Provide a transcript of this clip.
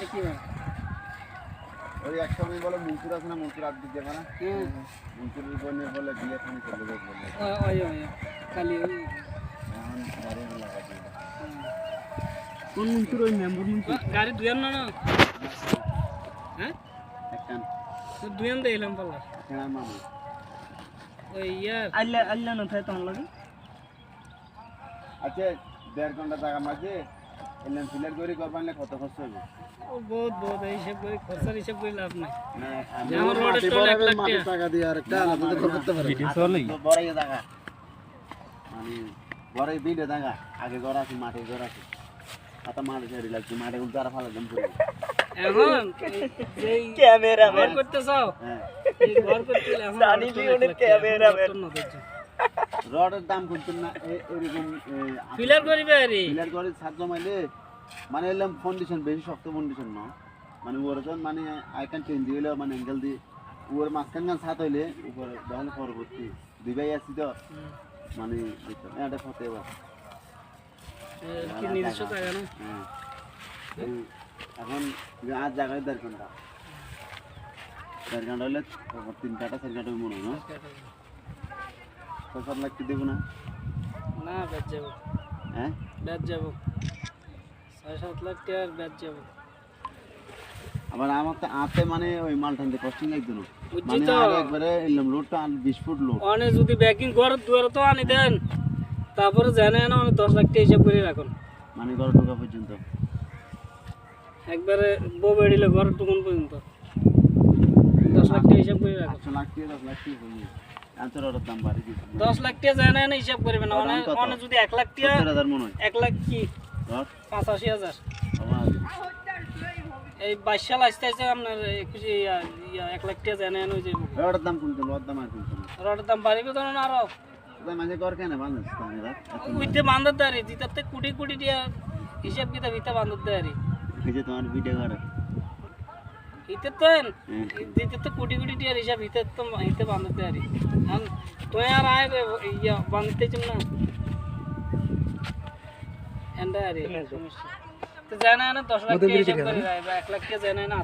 এটা কি হয় ওই এক সময় বলে মনসুর আছে না, মনসুর আব্দুল জানা না, মনসুরের বোনের বলে বিয়ে খানি করবে বলে ওই কালি ওই এখন গাড়ি লাগাই দিল। কোন মন্ত্রী ওই মেম্বার মন্ত্রী গাড়ি দুয়ান না না হ্যাঁ একখান দুয়ান দেইলাম পালা হ্যাঁ মামা ওই ইয়ার আল্লাহ না থাকে তোমার লাগে আচ্ছা 1.5 ঘন্টা টাকা মাঝে এলাম ফিলার করে করবানলে কত খরচ হবে? ও বহুত এই হিসাব করে খরচার হিসাব করে লাভ নাই না আমি আমার রোডের টোল 1 লাখ টাকা দিয়ে আর একটা আলাদা করে করতে পারি ভিডিও চলে বড়ই টাকা মানে বড়ই ভিডিও টাকা আগে ঘর আছে মাঠে ঘর আছে আতা মাঠে ছেড়ে লাগছে মাঠে উল্টা আর ফালা দম পুরো এখন এই ক্যামেরা বের করতে চাও হ্যাঁ এই ঘর করতে এখন সানি লিওনের ক্যামেরা বের রডের দাম করতেন না এরকম ফিলার করিবে আরে ফিলার করে ছাদ জমাইলে মানে এলাম ফাউন্ডেশন বেশি শক্ত ফাউন্ডেশন না মানে ওরজন মানে আইকন চেঞ্জ হইলো মানে অ্যাঙ্গেল দিয়ে ওর মাঝখান গান ছাদ হইলে উপরে যখন পরবর্তী দুই ভাই আসছি তো মানে এটা ফতে এবার কি নিজস্ব জায়গা না হ্যাঁ এখন আজ জায়গায় 1.5 ঘন্টা 1.5 ঘন্টা হলে 3 কাটা 4 কাটা মনে হয় না 7 লাখ কি দেবো না না বেচ যাব হ্যাঁ বেচ যাব 6-7 লাখ টাকার বেচ যাব আবার আমার তো আতে মানে ওই মাল টানতে কস্টিং লাগতো না বুঝছি মানে তো। আর একবারে এলাম লোডটা 20 ফুট লোড অনে যদি ব্যাকিং ঘর দুয়ারে তো আনি দেন তারপরে জানে না অনেক 10 লাখ টাকা হিসাব করে রাখুন মানে ঘর ঢোকা পর্যন্ত একবারে বউ বেড়িলে ঘর ঢুকুন পর্যন্ত 10 লাখ টাকা হিসাব করে রাখুন 8 লাখ টাকা 10 লাখ টাকা হইনি আনসার ওর দাম বাড়ি দিয়েছে 10 লাখ টাকা জানে না হিসাব করবে না অনে অনে যদি 1 লাখ টাকা 70,000 মনে হয় 1 লাখ কি ধর 85,000 আমার এই 22 সাল আসতে আসতে আপনার 1 লাখ টাকা জানে না ওই যে ওর দাম কোনটা ওর দাম আর কোনটা রডের দাম বাড়বে তো না আরো ওটা মাঝে ঘর কেন ভালো না উইতে বান্ধব দাঁড়ি জিতাতে কোটি কোটি টাকা হিসাব কিতাব ইতা বান্ধব দাঁড়ি এই যে তোমার ভিডিও করে ইতে তো দিতে তো কোটি কোটি টাকার হিসাব ইতে তো ইতে বান্ধব দাঁড়ি এখন তো আর আয় ইয়া বান্ধতে চাম না এন্ডা আরে সমস্যা তো জানা না 10 লাখ টাকা হিসাব করে 1 লাখ টাকা জানা না